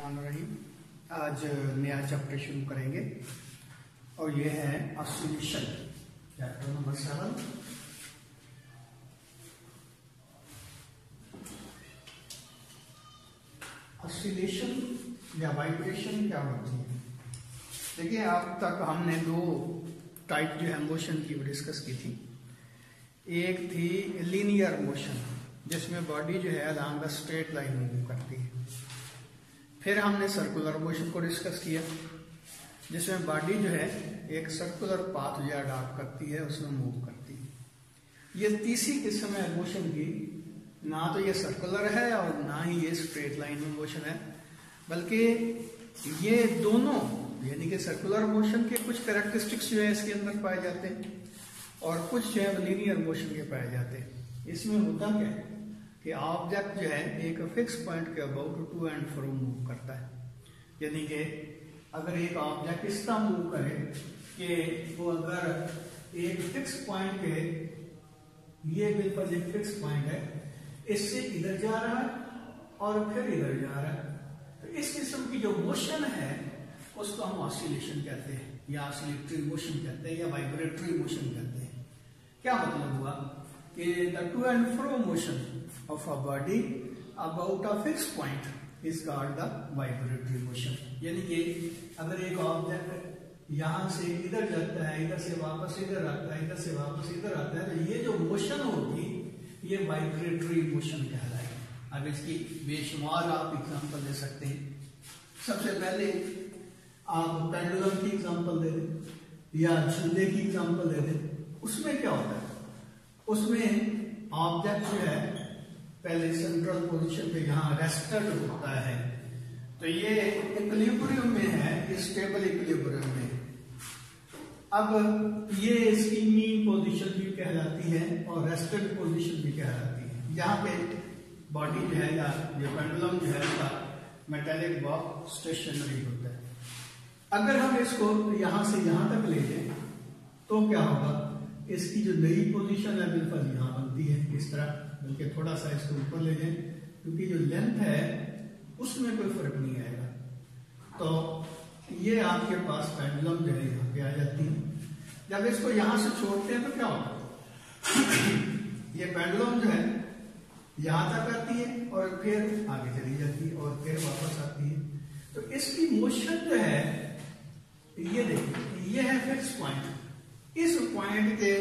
बिस्मिल्लाहिर्रहमानिर्रहीम। आज नया चैप्टर शुरू करेंगे और यह है ऑसिलेशन, चैप्टर नंबर 7। ऑसिलेशन या वाइब्रेशन क्या होती है? देखिए, अब तक हमने दो टाइप जो है मोशन की डिस्कस की थी। एक थी लीनियर मोशन, जिसमें बॉडी जो है along the straight line move करती है। फिर हमने सर्कुलर मोशन को डिस्कस किया, जिसमें बॉडी जो है एक सर्कुलर पाथ जो अडॉप्ट करती है, उसमें मूव करती है। ये तीसरी किस्म है मोशन की। ना तो ये सर्कुलर है और ना ही ये स्ट्रेट लाइन में मोशन है, बल्कि ये दोनों यानी कि सर्कुलर मोशन के कुछ कैरेक्टरिस्टिक्स जो है इसके अंदर पाए जाते हैं और कुछ जो है लीनियर मोशन के पाए जाते हैं। इसमें होता क्या है कि ऑब्जेक्ट जो है एक फिक्स पॉइंट के about to and fro move करता है। यानी कि अगर एक ऑब्जेक्ट इस तरह मूव करे कि वो अगर एक फिक्स पॉइंट के, ये बिल्कुल एक फिक्स पॉइंट है, इससे इधर जा रहा है और फिर इधर जा रहा है, तो इस किस्म की जो मोशन है उसको हम ऑसिलेशन कहते हैं, या ऑसिलेटरी मोशन कहते हैं, या वाइब्रेटरी मोशन कहते हैं। क्या मतलब हुआ कि the two and fro motion of a body about a fixed point is called the vibratory motion। यानी कि अगर एक ऑब्जेक्ट यहां से इधर जाता है, इधर से वापस इधर आता है, इधर से वापस इधर आता है, तो ये जो मोशन होगी ये वाइब्रेटरी मोशन कहलाएगी। अब इसकी बेशुमार आप एग्जांपल दे सकते हैं। सबसे पहले आप पेंडुलम की एग्जांपल दे दें या झूले की एग्जांपल दे दें। उसमें क्या होता है? उसमें ऑब्जेक्ट जो है पहले सेंट्रल पोजीशन पे यहाँ रेस्टेड होता है, तो ये इक्विलिब्रियम में है, ये स्टेबल इक्विलिब्रियम में। अब ये इसकी मीन पोजीशन भी कहलाती है और रेस्टेड पोजीशन भी कहलाती है। यहाँ पे बॉडी जो है या जो पेंडुलम जो है उसका मेटेलिक बॉक्स स्टेशनरी होता है। अगर हम इसको यहां से यहां तक ले जाए तो क्या होगा? इसकी जो नई पोजीशन है बिल्कुल यहां बनती है इस तरह, बल्कि थोड़ा सा इसको ऊपर ले जाए, क्योंकि जो लेंथ है उसमें कोई फर्क नहीं आएगा। तो ये आपके पास पेंडुलम जो है यहाँ पे आ जाती है। जब इसको यहां से छोड़ते हैं तो क्या होगा? ये पेंडुलम जो है यहां तक आती है और फिर आगे चली जाती है और फिर वापस आती है। तो इसकी मोशन जो है, ये देखिए, ये है फिक्स पॉइंट। इस पॉइंट के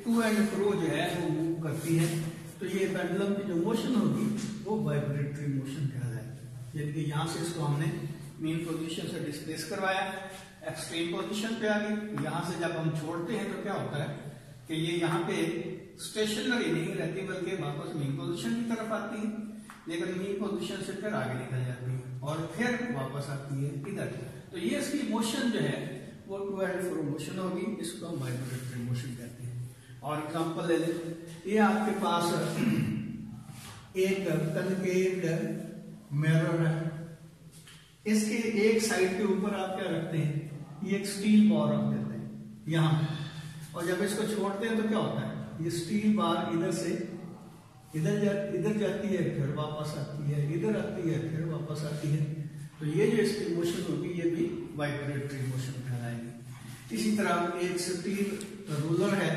टू एंड फ्रो जो है वो मूव करती है, तो ये पेंडुलम की जो मोशन होगी वो वाइब्रेटरी मोशन कहलाएगी। यानी कि यहाँ से इसको हमने मेन पोजीशन से डिस्प्लेस करवाया, एक्सट्रीम पोजीशन पे आ गई। यहाँ से जब हम छोड़ते हैं तो क्या होता है कि ये यहाँ पे स्टेशनरी नहीं रहती, बल्कि वापस मेन पोजीशन की तरफ आती है, लेकिन मेन पोजीशन से फिर आगे निकल जाती है और फिर वापस आती है इधर। तो ये इसकी मोशन जो है वो टू एंड फ्रो मोशन होगी, इसको हम वाइब्रेटरी मोशन कहते हैं। और एग्जांपल ले लें, ये आपके पास एक कनकेव्ड मिरर है। इसके एक साइड के ऊपर आप क्या रखते हैं? ये एक स्टील बार रख देते हैं यहाँ, और जब इसको छोड़ते हैं तो क्या होता है? ये स्टील बार इधर से इधर जाती है, फिर वापस आती है, इधर आती है, फिर वापस आती है। तो ये जो इसकी मोशन होगी ये भी वाइब्रेटरी मोशन कहलाएगी। इसी तरह एक स्टील रूलर है,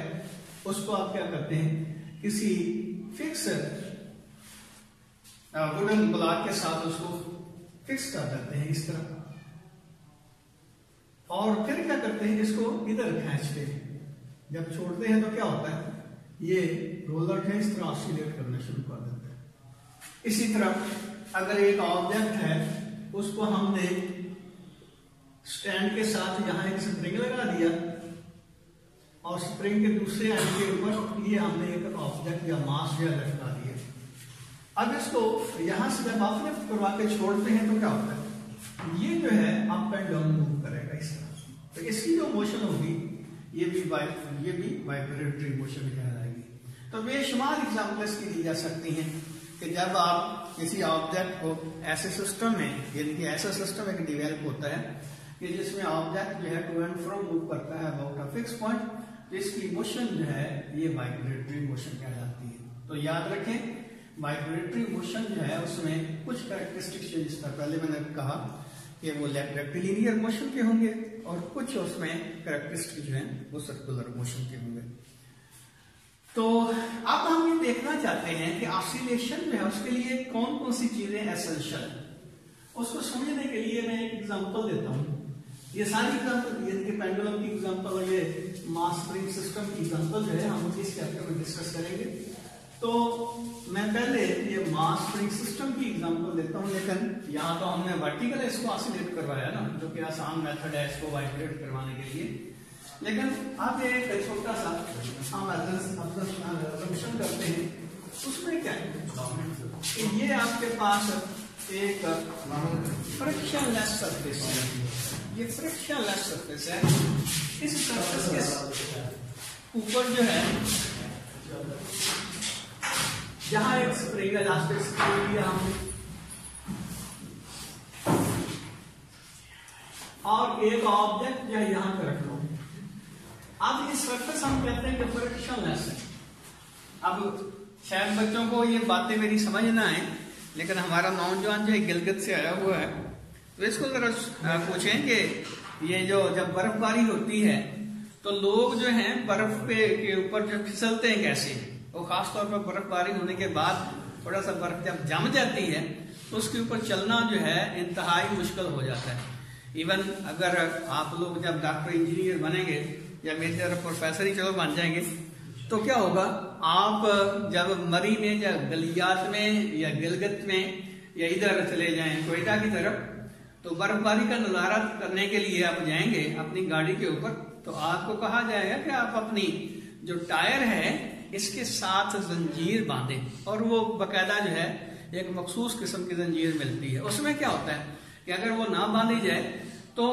उसको आप क्या करते हैं? किसी फिक्स वुडन ब्लॉक के साथ उसको फिक्स कर देते हैं इस तरह, और फिर क्या करते हैं? इसको इधर खींचते हैं। जब छोड़ते हैं तो क्या होता है? ये रोलर है इस तरह ऑसिलेट करना शुरू कर देता है। इसी तरह अगर एक ऑब्जेक्ट है, उसको हमने स्टैंड के साथ यहां एक स्प्रिंग लगा दिया और स्प्रिंग के दूसरे एंड के ऊपर ये हमने एक ऑब्जेक्ट या मास या लटका दिया। अब इसको यहां से जब आप लिफ्ट करवा के छोड़ते हैं तो क्या होता है? ये जो है अप एंड डाउन मूव करेगा इस तरह। तो इसकी जो मोशन होगी ये भी वाइब्रेटरी मोशन कहलाएगी। तो बेशुमार एग्जाम्पल्स की दी जा सकती हैं कि जब आप किसी ऑब्जेक्ट को ऐसे सिस्टम में, यानी कि ऐसा सिस्टम एक डिवेलप होता है कि जिसमें ऑब्जेक्ट जो है टू एंड फ्रो मूव करता है अबाउट अ फिक्स पॉइंट, तो इसकी मोशन जो है ये वाइब्रेटरी मोशन कहलाती है। तो याद रखें वाइब्रेटरी मोशन जो है उसमें कुछ कैरेक्टरिस्टिक्स जिस पर पहले मैंने कहा कि वो रेक्टिलिनियर मोशन के होंगे और कुछ उसमें कैरेक्टरिस्टिक जो है वो सर्कुलर मोशन के होंगे। तो अब हम ये देखना चाहते हैं कि ऑसिलेशन जो है उसके लिए कौन कौन सी चीजें एसेंशियल है। उसको समझने के लिए मैं एक एग्जांपल देता हूं। ये सारी एग्जांपल, ये पेंडुलम की एग्जांपल और ये मास स्प्रिंग सिस्टम की एग्जांपल जो है हम इस चैप्टर में डिस्कस करेंगे। तो मैं पहले ये मास स्प्रिंग सिस्टम की एग्जांपल देता हूं, लेकिन यहाँ तो हमने वर्टिकल इसको ऑसिलेट करवाया ना, जो कि आसान मेथड है इसको वाइब्रेट करवाने के लिए। लेकिन अब एक छोटा सा हम assumption करते हैं, उसमें क्या है कि ये आपके पास एक फ्रिक्शनलेस सरफेस है। ये फ्रिक्शनलेस सरफेस है। इस सरफेस के ऊपर जो है जहां एक स्प्रिंग इलास्टिक स्प्रिंग लिया हमने और एक ऑब्जेक्ट जो है यहां पे रख लो। अब इस सरफेस हम कहते हैं कि फ्रिक्शनलेस है। अब शायद बच्चों को ये बातें मेरी समझ ना आए, लेकिन हमारा नौजवान जो है गिलगित से आया हुआ है, तो इसको जरा पूछें कि ये जो जब बर्फबारी होती है तो लोग जो हैं बर्फ के ऊपर जो फिसलते हैं कैसे, वो खासतौर पर बर्फबारी होने के बाद थोड़ा सा बर्फ जब जम जाती है तो उसके ऊपर चलना जो है इंतहाई मुश्किल हो जाता है। इवन अगर आप लोग जब डॉक्टर इंजीनियर बनेंगे या मेरी तरह प्रोफेसर ही चलो बन जाएंगे, तो क्या होगा, आप जब मरी में या गलियात में या गिलगित में या इधर चले जाएं कोयटा की तरफ, तो बर्फबारी का नजारा करने के लिए आप जाएंगे अपनी गाड़ी के ऊपर, तो आपको कहा जाएगा कि आप अपनी जो टायर है इसके साथ जंजीर बांधें, और वो बकायदा जो है एक मखसूस किस्म की जंजीर मिलती है। उसमें क्या होता है कि अगर वो ना बांधी जाए तो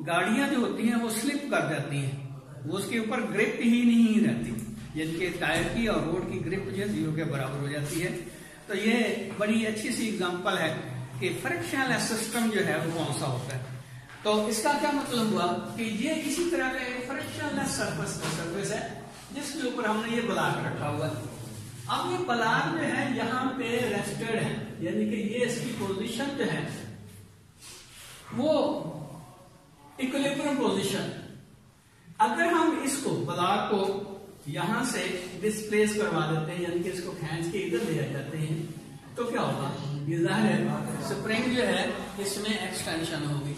गाड़ियां जो होती हैं वो स्लिप कर जाती हैं, वो उसके ऊपर ग्रिप ही नहीं रहती, जिनके टायर की और रोड की ग्रिप जो है जीरो के बराबर हो जाती है। तो ये बड़ी अच्छी सी एग्जांपल है कि फ्रिक्शनलेस सिस्टम जो है वो कौन सा होता है। तो इसका क्या मतलब हुआ कि ये इसी तरह का एक फ्रिक्शनलेस सरफेस है जिसके ऊपर हमने ये ब्लॉक रखा हुआ है। अब ये ब्लॉक जो है यहाँ पे रेस्टेड है, यानी कि ये इसकी पोजीशन जो है वो इक्विलिब्रियम पोजीशन। अगर हम इसको ब्लॉक को यहां से डिस्प्लेस करवा देते हैं, यानी कि इसको खींच के इधर ले जाते हैं, तो क्या होगा, ये जाहिर है स्प्रिंग जो है इसमें एक्सटेंशन होगी।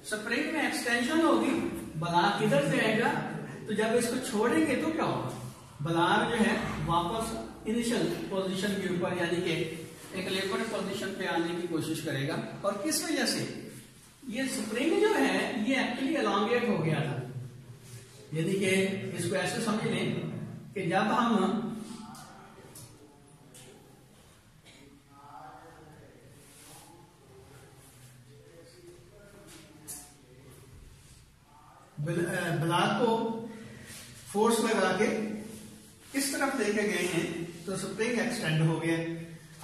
स्प्रिंग में एक्सटेंशन होगी, ब्लॉक इधर से आएगा, तो जब इसको छोड़ेंगे तो क्या होगा, ब्लॉक जो है वापस इनिशियल पोजीशन के ऊपर यानी कि इक्विलिब्रियम पोजीशन पे आने की कोशिश करेगा। और किस वजह से, ये स्प्रिंग जो है ये एक्चुअली एलोंगेट हो गया था, यानी कि इसको ऐसे समझ लें कि जब हम ब्लॉक को फोर्स लगा के इस तरफ लेके गए हैं तो स्प्रिंग एक्सटेंड हो गया।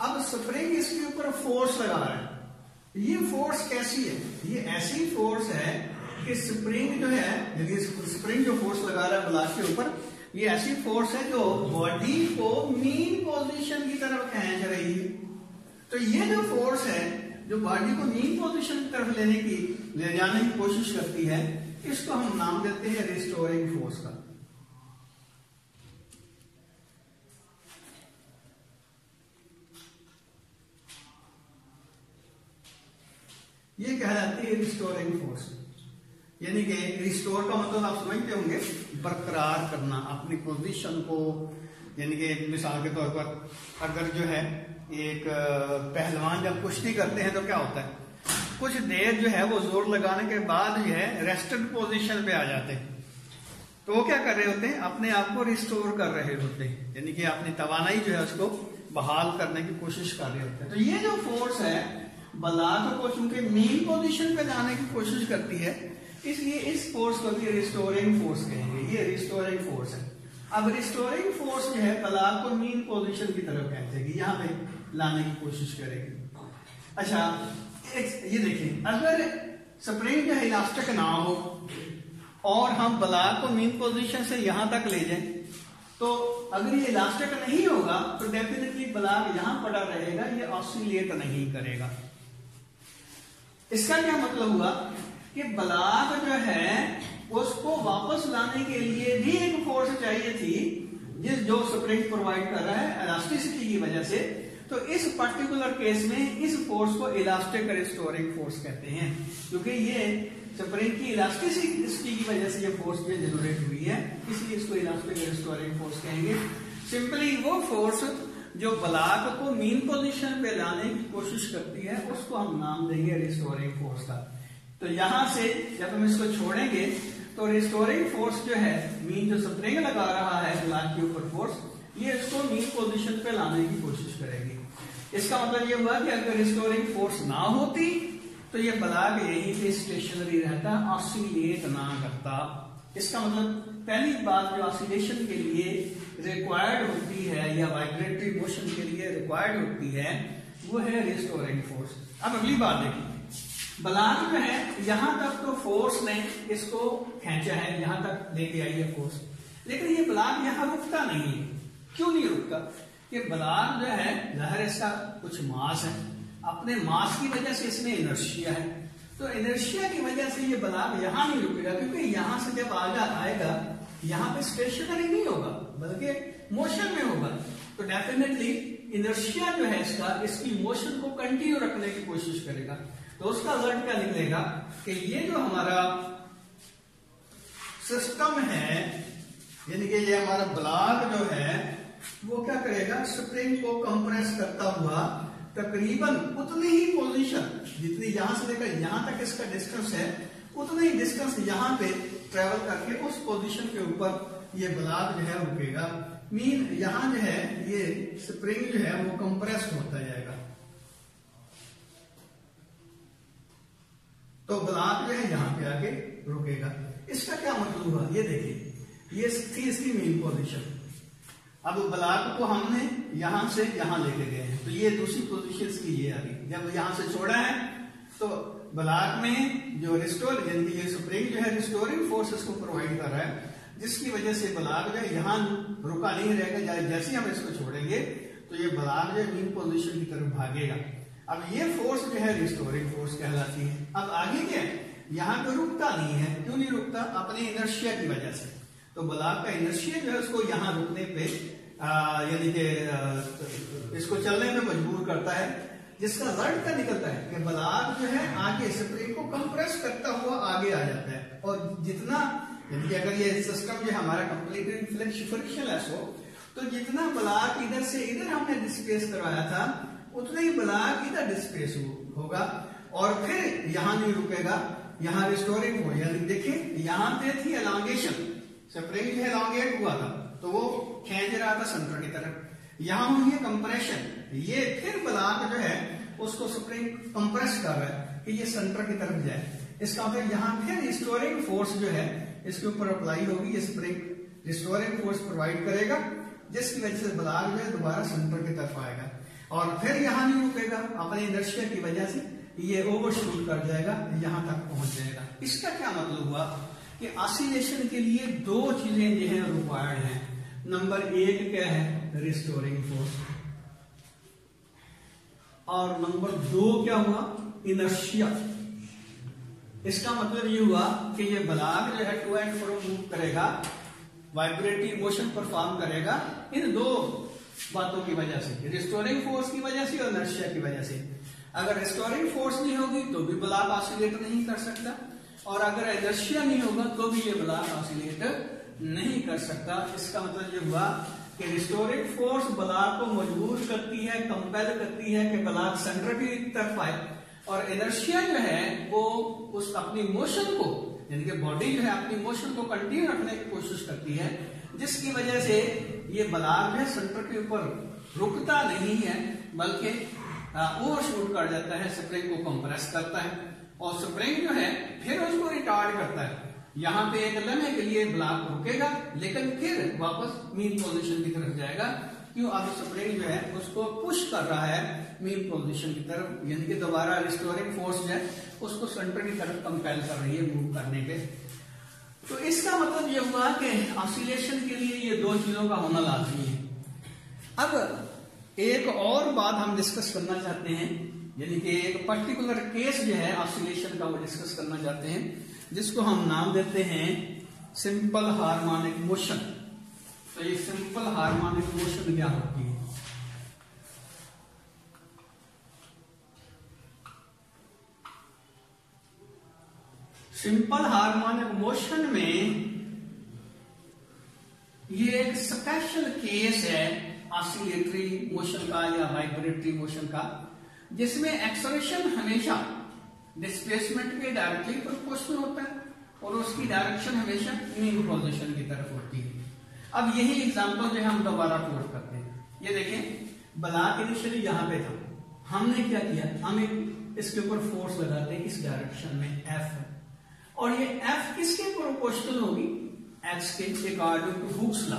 अब स्प्रिंग इसके ऊपर फोर्स लगा रहा है। ये फोर्स कैसी है, ये ऐसी फोर्स है कि स्प्रिंग जो है, यदि स्प्रिंग जो फोर्स लगा रहा है ब्लॉक के ऊपर, ये ऐसी फोर्स है जो बॉडी को मीन पोजीशन की तरफ खींच रही है। तो ये जो फोर्स है जो बॉडी को मीन पोजीशन की तरफ ले जाने की कोशिश करती है, इसको हम नाम देते हैं रिस्टोरिंग फोर्स का। ये कहलाती है रिस्टोरिंग फोर्स। यानी कि रिस्टोर का मतलब आप समझते होंगे बरकरार करना अपनी पोजीशन को। यानी कि मिसाल के तौर पर अगर जो है एक पहलवान जब कुश्ती करते हैं तो क्या होता है, कुछ देर जो है वो जोर लगाने के बाद जो है रेस्टेड पोजीशन पे आ जाते हैं, तो वो क्या कर रहे होते हैं, अपने आप को रिस्टोर कर रहे होते हैं, यानी कि अपनी तवानाई जो है उसको बहाल करने की कोशिश कर रहे होते हैं। तो ये जो फोर्स है ब्लॉक को चूंकि मीन पोजीशन पे लाने की कोशिश करती है, इसलिए इस फोर्स को भी रिस्टोरिंग फोर्स कहेंगे। ये रिस्टोरिंग फोर्स है। अब रिस्टोरिंग फोर्स जो है ब्लॉक को मीन पोजीशन की तरफ खींचेगी, यहाँ पे लाने की कोशिश करेगी। अच्छा, ये देखिए, अगर स्प्रिंग जो है इलास्टिक ना हो और हम ब्लॉक को मीन पोजीशन से यहां तक ले जाएं, तो अगर ये इलास्टिक नहीं होगा तो डेफिनेटली ब्लॉक यहां पड़ा रहेगा, ये ऑसिलेट नहीं करेगा। इसका क्या मतलब हुआ कि ब्लॉक जो है उसको वापस लाने के लिए भी एक फोर्स चाहिए थी, जो स्प्रिंग प्रोवाइड कर रहा है इलास्टिसिटी की वजह से। तो इस पर्टिकुलर केस में इस फोर्स को इलास्टिक रिस्टोरिंग फोर्स कहते हैं, क्योंकि ये स्प्रिंग की इलास्टिसिटी की वजह से ये फोर्स जो जनरेट हुई है, इसलिए इसको इलास्टिक रिस्टोरिंग फोर्स कहेंगे। सिंपली वो फोर्स जो ब्लॉक को मीन पोजीशन पे लाने की कोशिश करती है उसको हम नाम देंगे रिस्टोरिंग फोर्स का। तो यहां से जब हम इसको छोड़ेंगे तो रिस्टोरिंग फोर्स जो है, मीन जो स्प्रिंग लगा रहा है ब्लॉक के ऊपर फोर्स, ये इसको मीन पोजीशन पे लाने की कोशिश करेगी। इसका मतलब ये हुआ कि अगर रिस्टोरिंग फोर्स ना होती तो ये ब्लॉक यहीं पे स्टेशनरी रहता, ऑसिलेट ना करता। इसका मतलब पहली बात जो ऑसिलेशन के लिए रिक्वायर्ड होती है या वाइब्रेटरी मोशन के लिए रिक्वायर्ड होती है वो है रिस्टोरिंग फोर्स। अब अगली बात देखिए, ब्लॉक जो है यहां तक तो फोर्स ने इसको खींचा है, यहां तक लेके आई है फोर्स, लेकिन ये ब्लॉक यहां रुकता नहीं है। क्यों नहीं रुकता? ये ब्लॉक जो है जाहिर इसका कुछ मास है, अपने मास की वजह से इसमें इनर्शिया है, तो इनर्शिया की वजह से ये ब्लॉक यहां नहीं रुकेगा, क्योंकि यहां से जब आगे आएगा यहां पे स्टेशनरी नहीं होगा बल्कि मोशन में होगा। तो डेफिनेटली इनर्शिया जो है इसकी मोशन को कंटिन्यू रखने की कोशिश करेगा। तो उसका रिजल्ट क्या निकलेगा कि ये जो हमारा सिस्टम है, यानी कि ये हमारा ब्लॉक जो है वो क्या करेगा, स्प्रिंग को कंप्रेस करता हुआ तकरीबन उतनी ही पोजीशन जितनी यहां से लेकर यहां तक इसका डिस्टेंस है, उतनी ही डिस्टेंस यहां पे ट्रेवल करके उस पोजीशन के ऊपर ये ब्लॉक जो है रुकेगा। मीन यहां जो है ये स्प्रिंग जो है वो कंप्रेस होता जाएगा, तो ब्लॉक जो है यहां पे आके रुकेगा। इसका क्या मतलब हुआ, ये देखिए ये थी इसकी मेन पोजीशन। अब ब्लॉक को हमने यहां से यहां लेके गए हैं, तो ये दूसरी पोजीशन की ये आ गई। जब यहां से छोड़ा है तो ब्लॉक में जो रिस्टोर यानी कि ये स्प्रिंग जो है रिस्टोरिंग फोर्सेस को प्रोवाइड कर रहा है, जिसकी वजह से ब्लॉक जो है यहां रुका नहीं रहेगा। जैसे हम इसको छोड़ेंगे तो ये ब्लॉक जो है मेन पोजीशन की तरफ भागेगा। अब ये फोर्स जो है रिस्टोरिंग फोर्स कहलाती है। अब आगे क्या है, यहां तो रुकता नहीं है। क्यों नहीं रुकता? अपने इनर्शिया की वजह से। तो ब्लॉक का इनर्शिया जो है उसको यहां रुकने पे यानी कि इसको चलने में मजबूर करता है, जिसका रिजल्ट क्या निकलता है कि ब्लॉक जो है आगे स्प्रिंग को कंप्रेस करता हुआ आगे आ जाता है। और जितना यानी कि अगर ये सिस्टम जो हमारा कंप्लीट फ्रिक्शनलेस हो तो जितना ब्लॉक इधर से इधर हमने डिस्प्लेस करवाया था उतना ही ब्लॉक इधर डिस्प्लेस होगा और फिर यहां नहीं रुकेगा, यहां रिस्टोरिंग हो। यानी देखिए यहां पे थी एलॉन्गेशन, स्प्रिंग जो एलॉन्गेट हुआ था तो वो खींच रहा था सेंटर की तरफ। यहां हुई है कंप्रेशन, ये फिर ब्लॉक जो है उसको स्प्रिंग कंप्रेस कर रहा है कि ये सेंटर की तरफ जाए। इसका मतलब यहां फिर रिस्टोरिंग फोर्स जो है इसके ऊपर अप्लाई होगी, ये स्प्रिंग रिस्टोरिंग फोर्स प्रोवाइड करेगा, जिसकी वजह से ब्लॉक जो है दोबारा सेंटर की तरफ आएगा और फिर यहां नहीं रुकेगा, अपने इनर्शिया की वजह से ये ओवरशूट कर जाएगा, यहां तक पहुंच जाएगा। इसका क्या मतलब हुआ कि ऑसिलेशन के लिए दो चीजें जो है रिक्वायर्ड हैं। नंबर एक क्या है, रिस्टोरिंग फोर्स, और नंबर दो क्या हुआ, इनर्शिया। इसका मतलब ये हुआ कि ये ब्लॉक जो है टू एंड फ्रो मूव करेगा, वाइब्रेटरी मोशन परफॉर्म करेगा इन दो बातों की वजह से, रिस्टोरिंग फोर्स की वजह से और इनर्शिया की वजह से। अगर रिस्टोरिंग फोर्स नहीं होगी तो भी ब्लॉक ऑसिलेट नहीं कर सकता, और अगर इनर्शिया नहीं होगा तो भी ये ब्लॉक ऑसिलेट नहीं कर सकता। इसका मतलब ये हुआ कि रिस्टोरिंग फोर्स ब्लॉक को मजबूर करती है, कंपेल करती है कि ब्लॉक सेंटर की तरफ आए, और इनर्शिया जो है वो उस अपनी मोशन को यानी कि बॉडी जो है अपनी मोशन को कंटिन्यू रखने की कोशिश करती है, जिसकी वजह से ये ब्लॉक जो है सेंटर के ऊपर रुकता नहीं है बल्कि ओवरशूट कर जाता है, स्प्रिंग को कंप्रेस करता है और स्प्रिंग जो है फिर उसको रिटार्ड करता है। यहां पे एक लम्हे के लिए ब्लॉक रुकेगा लेकिन फिर वापस मीन पोजीशन की तरफ जाएगा। क्यों? अब स्प्रिंग जो है उसको पुश कर रहा है मीन पोजीशन की तरफ, यानी कि दोबारा रिस्टोरिंग फोर्स जो है उसको सेंटर की तरफ कंपेल कर रही है मूव करने के। तो इसका मतलब ये हुआ कि ऑसिलेशन के लिए ये दो चीजों का होना लाजमी है। अब एक और बात हम डिस्कस करना चाहते हैं, यानी कि एक पर्टिकुलर केस जो है ऑसिलेशन का वो डिस्कस करना चाहते हैं, जिसको हम नाम देते हैं सिंपल हार्मोनिक मोशन। तो ये सिंपल हार्मोनिक मोशन क्या होती है? सिंपल हार्मोनिक मोशन में ये एक स्पेशल केस है ऑसिलेटरी मोशन का या वाइब्रेटरी मोशन का, जिसमें एक्सलेरेशन हमेशा डिस्प्लेसमेंट के डायरेक्टली प्रोपोर्शनल होता है और उसकी डायरेक्शन हमेशा मीन पोजीशन की तरफ होती है। अब यही एग्जांपल जो हम दोबारा कोट करते हैं। ये देखें, ब्लॉक इनिशियली यहां पे था, हमने क्या किया, हम इसके ऊपर फोर्स लगाते हैं इस डायरेक्शन में F, और ये F किसके प्रोपोर्शनल होगी? X के according to Hooke's law.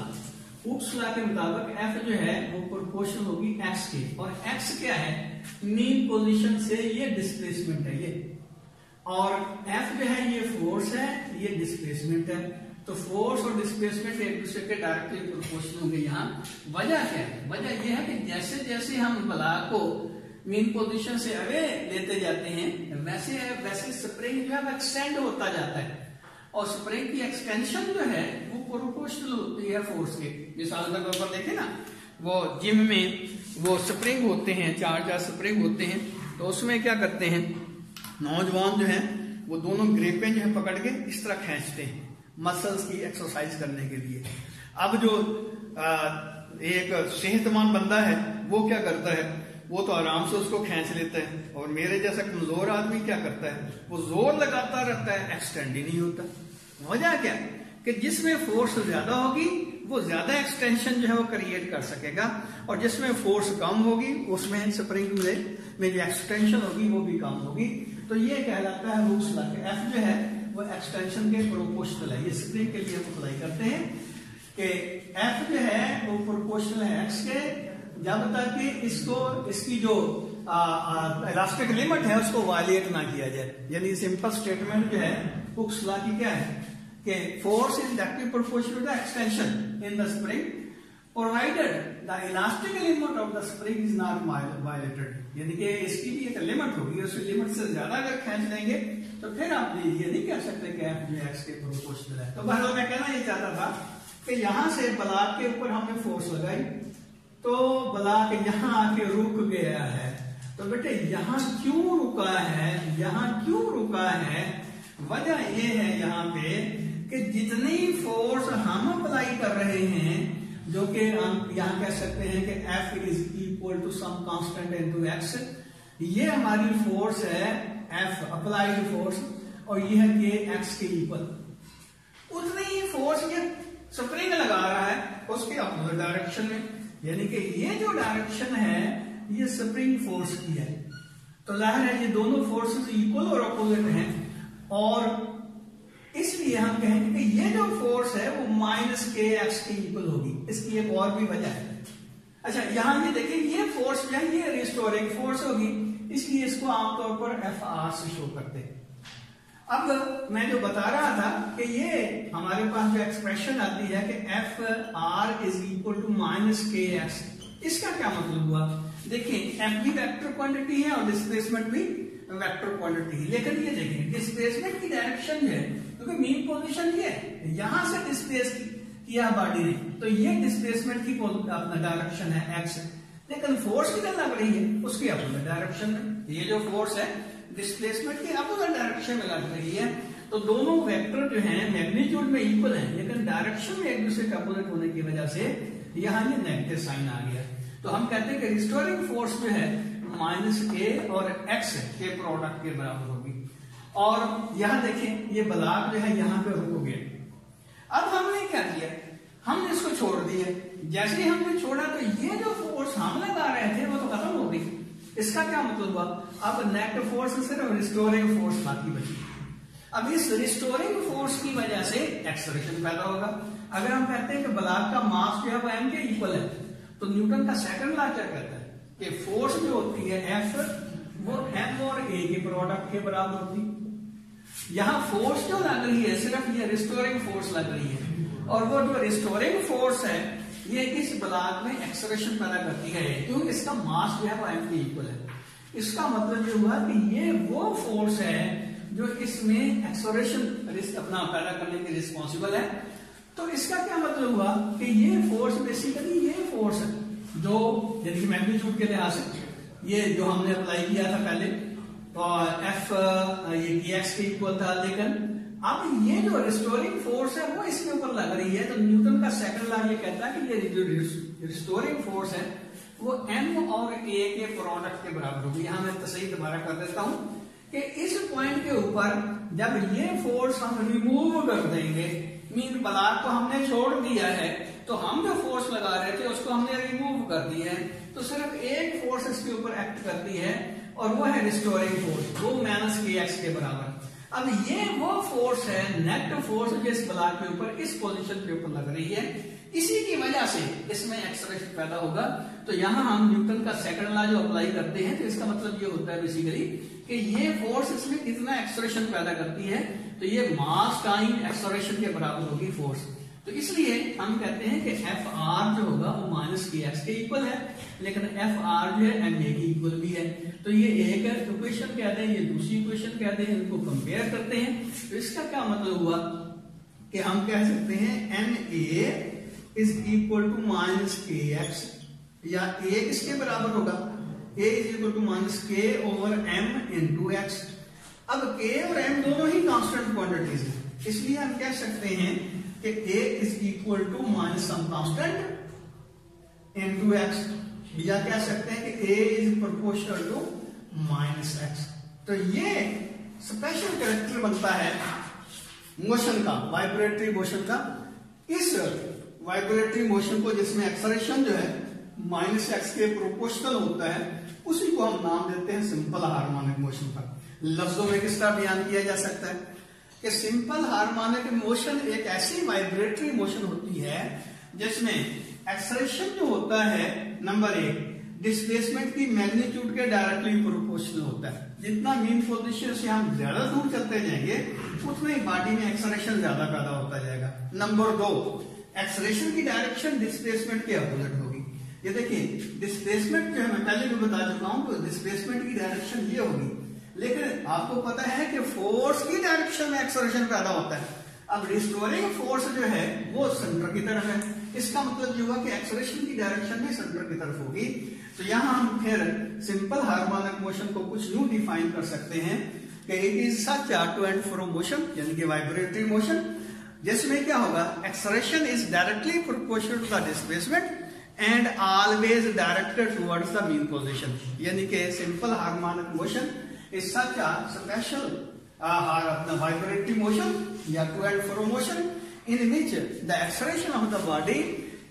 Hooke's law के मुताबिक F जो है वो प्रोपोर्शनल होगी X के, और X क्या है? मीन पोजीशन से ये डिस्प्लेसमेंट है ये, और F जो है ये फोर्स है, ये डिस्प्लेसमेंट है। तो फोर्स और डिस्प्लेसमेंट एक दूसरे के डायरेक्टली प्रोपोर्शनल होंगे। यहाँ वजह क्या है? वजह यह है कि जैसे जैसे हम ब्लॉक को मीन पोजीशन से अवे लेते जाते हैं, वैसे वैसे स्प्रिंग जो है एक्सटेंड होता जाता है, और स्प्रिंग की एक्सटेंशन जो है वो प्रोपोर्शनल होती है फोर्स के। मिसाल के तौर पर देखें ना, वो जिम में वो स्प्रिंग होते हैं, चार स्प्रिंग होते हैं, तो उसमें क्या करते हैं नौजवान जो है वो दोनों ग्रेपें जो है पकड़ के इस तरह खींचते हैं मसल्स की एक्सरसाइज करने के लिए। अब जो एक सेहतमंद बंदा है वो क्या करता है, वो तो आराम से उसको खींच लेता है, और मेरे जैसा कमजोर आदमी क्या करता है, वो जोर लगाता रहता है, एक्सटेंड ही नहीं होता। वजह क्या कि जिसमें फोर्स ज्यादा होगी वो ज्यादा एक्सटेंशन जो है वो क्रिएट कर सकेगा, और जिसमें फोर्स कम होगी उसमें स्प्रिंग में जो एक्सटेंशन होगी वो भी कम होगी। तो ये कहलाता है हुक्स लॉ। F जो है वो एक्सटेंशन के प्रोपोर्शनल है। ये स्प्रिंग के लिए हम अप्लाई करते हैं कि F जो है वो प्रोपोर्शनल है X के, जब तक कि इसकी जो इलास्टिक लिमिट है उसको वायलेट ना किया जाए। यानी सिंपल स्टेटमेंट जो है हुक्स लॉ की क्या है कि force is directly proportional to the extension in the spring provided the elastic limit of the spring is not violated. यानी कि इसकी भी एक लिमिट होगी, उस लिमिट से ज्यादा अगर खींच लेंगे तो फिर आप ये नहीं कह सकते कि F जो X के प्रोपोर्शनल है। तो बहरहाल मैं कहना ये चाहता था कि यहां से ब्लॉक के ऊपर हमने फोर्स लगाई, तो ब्लॉक यहां आके रुक गया है। तो बेटे यहाँ क्यों रुका है, यहाँ क्यों रुका है? वजह यह है यहाँ पे कि जितनी फोर्स हम अप्लाई कर रहे हैं, जो कि हम यहाँ कह सकते हैं कि F is equal to some constant into X, ये हमारी फोर्स है F अप्लाइड फोर्स, और ये है कि X के इक्वल। उतनी ही फोर्स ये स्प्रिंग लगा रहा है उसके अपोजिट डायरेक्शन में, यानी कि ये जो डायरेक्शन है ये स्प्रिंग फोर्स की है। तो जाहिर है ये दोनों फोर्सेस इक्वल और अपोजिट हैं, और इसलिए हम कहेंगे कि ये जो फोर्स है वो -kx के इक्वल होगी। इसकी एक और भी वजह है। अच्छा, यहां ये देखिए, ये फोर्स जो है ये रिस्टोरिंग फोर्स होगी, इसलिए इसको आमतौर पर Fr से शो करते हैं। अब मैं जो बता रहा था कि ये हमारे पास जो एक्सप्रेशन आती है कि Fr is equal to -kx, इसका क्या मतलब हुआ? देखिए, F भी वेक्टर क्वांटिटी है और डिस्प्लेसमेंट भी वेक्टर क्वांटिटी है, लेकिन ये देखिए डिस्प्लेसमेंट की डायरेक्शन जो है, क्योंकि मीन पोजीशन ये है, यहां से डिस्प्लेस किया बॉडी ने, तो ये डिस्प्लेसमेंट की अपना डायरेक्शन है X, लेकिन फोर्स किधर लग रही है? उसकी अपोजिट डायरेक्शन में। ये जो फोर्स है डिस्प्लेसमेंट की अपोजिट डायरेक्शन में लग रही है। तो दोनों वेक्टर जो हैं मैग्नीट्यूड में इक्वल हैं, लेकिन डायरेक्शन में एक दूसरे के अपोजिट होने की वजह से यहाँ ये नेगेटिव साइन आ गया। तो हम कहते हैं कि रिस्टोरिंग फोर्स जो है -k और X के प्रोडक्ट के बराबर होगी। और यहाँ देखें, ये ब्लॉक जो है यहाँ पे रुक गया। अब हमने क्या किया, हमने इसको छोड़ दिया। जैसे ही हमने छोड़ा तो ये जो फोर्स हम लगा रहे थे वो तो खत्म हो गई। इसका क्या मतलब हुआ? अब नेट फोर्स सिर्फ रिस्टोरिंग फोर्स बाकी बची। अब इस रिस्टोरिंग फोर्स की वजह से एक्सलेरेशन पैदा होगा। अगर हम कहते हैं कि ब्लॉक का मास जो है वो m के इक्वल है, तो न्यूटन का सेकंड लॉ क्या कहता है कि फोर्स जो होती है F वो m और a के प्रोडक्ट के बराबर होती है। यहाँ फोर्स जो लग रही है सिर्फ ये रिस्टोरिंग फोर्स लग रही है, और वो जो रिस्टोरिंग फोर्स है ये इस ब्लॉक में एक्सेलरेशन पैदा करती है, क्योंकि इसका मास जो है वो m के इक्वल है। इसका मतलब ये हुआ कि ये वो फोर्स है जो इसमें एक्सेलरेशन अपना पैदा करने के रिस्पॉन्सिबल है। तो इसका क्या मतलब हुआ कि ये फोर्स बेसिकली ये फोर्स है जो यदि मैग्नीट्यूड के लिहाज से ये जो हमने अप्लाई किया था पहले, और एफ ये kx के इक्वल था, लेकिन अब ये जो रिस्टोरिंग फोर्स है वो इसके ऊपर लग रही है। तो न्यूटन का सेकंड लॉ ये कहता है कि ये जो रिस्टोरिंग फोर्स है वो m और a के प्रोडक्ट के बराबर होगी। यहां मैं तस्वीर दोबारा कर देता हूं कि इस पॉइंट के ऊपर जब ये फोर्स हम रिमूव कर देंगे, मीन ब्लॉक को हमने छोड़ दिया है, तो हम जो फोर्स लगा रहे थे उसको हमने रिमूव कर दिया है, तो सिर्फ एक फोर्स इसके ऊपर एक्ट करती है और वो है रिस्टोरिंग फोर्स, वो माइनस kx के बराबर। अब ये वो फोर्स है नेगेटिव फोर्स जो इस ब्लॉक के ऊपर इस पोजीशन के ऊपर लग रही है, इसी की वजह से इसमें एक्सेलरेशन पैदा होगा। तो यहां हम न्यूटन का सेकंड लॉ जो अप्लाई करते हैं तो इसका मतलब ये होता है बेसिकली कि ये फोर्स इसमें कितना एक्सेलरेशन पैदा करती है, तो ये मास टाइम एक्सेलरेशन के बराबर होगी फोर्स। तो इसलिए हम कहते हैं कि एफ आर जो होगा वो माइनस kx के इक्वल है, लेकिन एफ आर जो है एम ए के इक्वल भी है। तो ये एक इक्वेशन कहते हैं, ये दूसरी इक्वेशन कहते हैं, इनको कंपेयर करते हैं। तो इसका क्या मतलब हुआ कि हम कह सकते हैं N A is equal to minus kx, या a किसके बराबर होगा, a is equal to minus k over m into x। अब k और m दोनों ही कांस्टेंट क्वांटिटीज हैं, इसलिए हम कह सकते हैं कि a is equal to minus some constant into x, या कह सकते हैं कि a is proportional to minus x। तो ये स्पेशल कैरेक्टर बनता है मोशन का, वाइब्रेटरी मोशन का। इस वाइब्रेटरी मोशन को जिसमें एक्सेलरेशन जो है माइनस x के प्रोपोर्शनल होता है, उसी को हम नाम देते हैं सिंपल हार्मोनिक मोशन का। लफ्जों में किस तरह बयान किया जा सकता है कि सिंपल हार्मोनिक मोशन एक ऐसी वाइब्रेटरी मोशन होती है जिसमें एक्सेलरेशन जो होता है नंबर एक डिस्प्लेसमेंट की मैग्नीट्यूड के डायरेक्टली प्रोपोर्शनल होता है। जितना मीन पोजीशन से हम ज्यादा दूर चलते जाएंगे उतना ही बॉडी में एक्सेलरेशन ज्यादा पैदा होता जाएगा। नंबर दो, एक्सेलरेशन की डायरेक्शन डिस्प्लेसमेंट के अपोजिट होगी। ये देखिए डिस्प्लेसमेंट जो है मैं पहले भी बता चुका हूं, तो डिस्प्लेसमेंट की डायरेक्शन ये होगी, लेकिन आपको पता है कि फोर्स की डायरेक्शन में एक्सेलरेशन पैदा होता है। अब रिस्टोरिंग फोर्स जो है वो सेंटर की तरफ है, इसका मतलब ये हुआ कि एक्सेलरेशन की डायरेक्शन भी सेंटर की तरफ होगी। तो यहां हम फिर सिंपल हार्मोनिक मोशन को कुछ यूं डिफाइन कर सकते हैं कि it is such to and fro motion, यानी कि वाइब्रेटरी मोशन, जिसमें क्या होगा, acceleration is directly proportional to the displacement and always directed towards the mean position. यानी कि simple harmonic motion is such a special vibratory motion या to and fro motion in which the acceleration of the body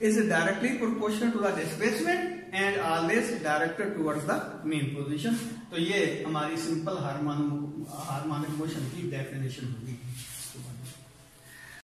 is directly proportional to the displacement and always directed towards the mean position। तो ये हमारी simple harmonic motion की definition होगी।